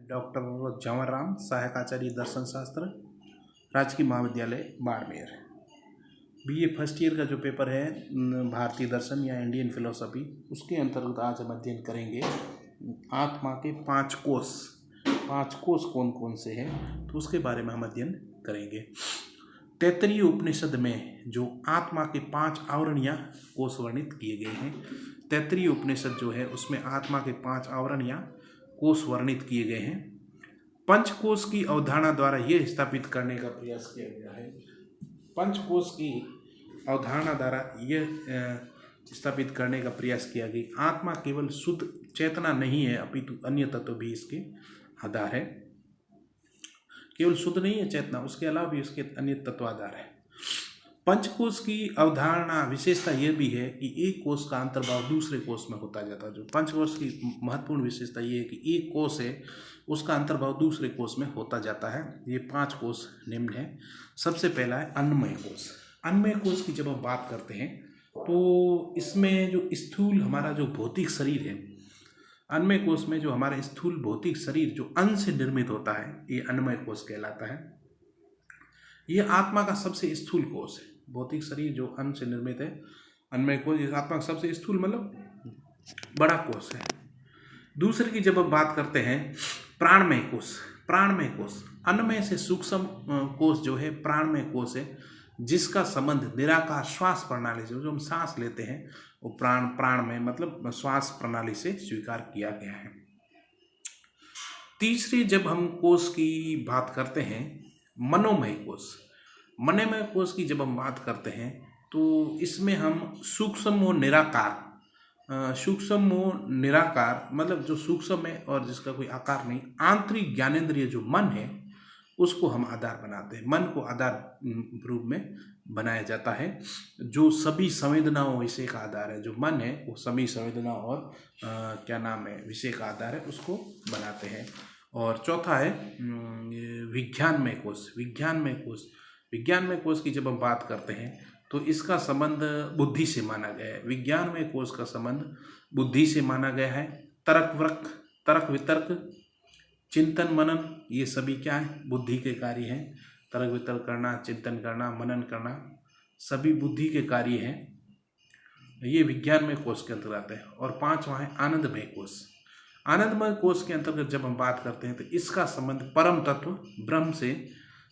Doctor जंवर राम, सहायक आचार्य दर्शन शास्त्र, राजकीय महाविद्यालय बाड़मेर। बीए फर्स्ट ईयर का जो पेपर है भारतीय दर्शन या इंडियन फिलोसफी, उसके अंतर्गत आज हम अध्ययन करेंगे आत्मा के 5 कोष। 5 कोष कौन कौन से हैं तो उसके बारे में हम अध्ययन करेंगे। तैत्तरीय उपनिषद में जो आत्मा के 5 आवरण या कोष वर्णित किए गए हैं, तैत्तरीय उपनिषद जो है उसमें आत्मा के 5 आवरण या कोष वर्णित किए गए हैं। पंचकोश की अवधारणा द्वारा यह स्थापित करने का प्रयास किया गया है। पंचकोश की अवधारणा द्वारा यह स्थापित करने का प्रयास किया गया आत्मा केवल शुद्ध चेतना नहीं है अपितु अन्य तत्व भी इसके आधार है। केवल शुद्ध नहीं है चेतना, उसके अलावा भी उसके अन्य तत्व आधार है। पंचकोश की अवधारणा विशेषता यह भी है कि एक कोष का अंतर्भाव दूसरे कोष में होता जाता है। जो पंचकोश की महत्वपूर्ण विशेषता यह है कि एक कोष है उसका अंतर्भाव दूसरे कोष में होता जाता है। ये 5 कोष निम्न है। सबसे पहला है अन्नमय कोष। अन्नमय कोष की जब हम बात करते हैं तो इसमें जो स्थूल हमारा जो भौतिक शरीर है, अन्नमय कोष में जो हमारा स्थूल भौतिक शरीर जो अन्न से निर्मित होता है, ये अन्नमय कोष कहलाता है। यह आत्मा का सबसे स्थूल कोष है। भौतिक शरीर जो अन्न से निर्मित है, अन्नमय कोष आत्मा का सबसे स्थूल मतलब बड़ा कोष है। दूसरे की जब हम बात करते हैं प्राणमय कोष। प्राणमय कोष अन्नमय से सूक्ष्म कोष जो है प्राणमय कोष है, जिसका संबंध निराकार श्वास प्रणाली से, जो हम सांस लेते हैं वो प्राणमय मतलब श्वास प्रणाली से स्वीकार किया गया है। तीसरी जब हम कोष की बात करते हैं मनोमय कोष। मनोमय कोष की जब हम बात करते हैं तो इसमें हम सूक्ष्म और निराकार, सूक्ष्म और निराकार मतलब जो सूक्ष्म है और जिसका कोई आकार नहीं, आंतरिक ज्ञानेंद्रिय जो मन है उसको हम आधार बनाते हैं। मन को आधार रूप में बनाया जाता है, जो सभी संवेदनाओं विषय का आधार है। जो मन है वो सभी संवेदनाओं और विषय का आधार है, उसको बनाते हैं। और चौथा है विज्ञानमय कोष। विज्ञानमय कोष, विज्ञानमय कोष की जब हम बात करते हैं तो इसका संबंध बुद्धि से माना गया है। विज्ञानमय कोष का संबंध बुद्धि से माना गया है। तर्क वितर्क, चिंतन मनन, ये सभी क्या है, बुद्धि के कार्य हैं। तर्क वितर्क करना, चिंतन करना, मनन करना, सभी बुद्धि के कार्य हैं। ये विज्ञानमय कोष के अंतर्गत है। और 5वां है आनंदमय कोष। आनंदमय कोष के अंतर्गत जब हम बात करते हैं तो इसका संबंध परम तत्व ब्रह्म से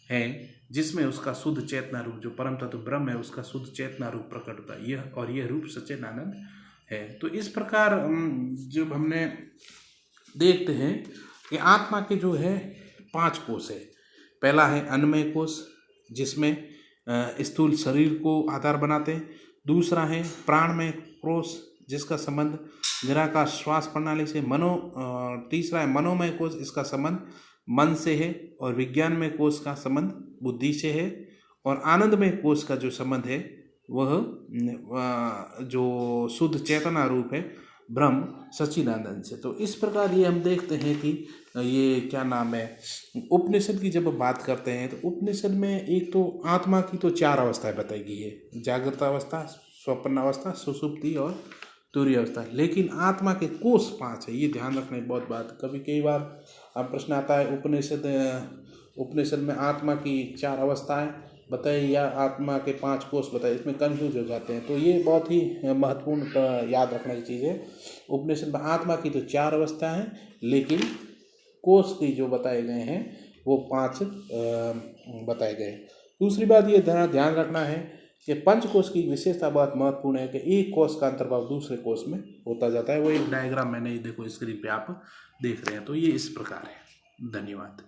है, जिसमें उसका शुद्ध चेतना रूप, जो परम तत्व ब्रह्म है उसका शुद्ध चेतना रूप प्रकट होता है। यह रूप सच्चिद आनंद है। तो इस प्रकार जब हमने देखते हैं कि आत्मा के जो है 5 कोष है। पहला है अन्नमय कोष, जिसमें स्थूल शरीर को आधार बनाते हैं। दूसरा है प्राणमय कोष, जिसका संबंध निराकार श्वास प्रणाली से। तीसरा है मनोमय कोष, इसका संबंध मन से है। और विज्ञानमय कोष का संबंध बुद्धि से है। और आनंदमय कोष का जो संबंध है वह जो शुद्ध चेतना रूप है ब्रह्म सच्चिदानंद से। तो इस प्रकार ये हम देखते हैं कि उपनिषद की जब बात करते हैं तो उपनिषद में एक तो आत्मा की तो 4 अवस्थाएं बताई गई है, जागृत अवस्था, स्वप्न अवस्था, सुषुप्ति और तुरीय अवस्था। लेकिन आत्मा के कोष 5 है, ये ध्यान रखना है बहुत बात। कई बार प्रश्न आता है उपनिषद में आत्मा की 4 अवस्थाएं बताइए या आत्मा के 5 कोष बताइए, इसमें कंफ्यूज हो जाते हैं। तो ये बहुत ही महत्वपूर्ण याद रखने की चीज़ है। उपनिषद में आत्मा की तो 4 अवस्था हैं, लेकिन कोष की जो बताए गए हैं वो 5 बताए गए। दूसरी बात ये ध्यान रखना है कि पंचकोश की विशेषता बहुत महत्वपूर्ण है कि एक कोष का अंतर्भाव दूसरे कोष में होता जाता है। वो एक डायग्राम मैंने देखो स्क्रीन पे आप देख रहे हैं। तो ये इस प्रकार है। धन्यवाद।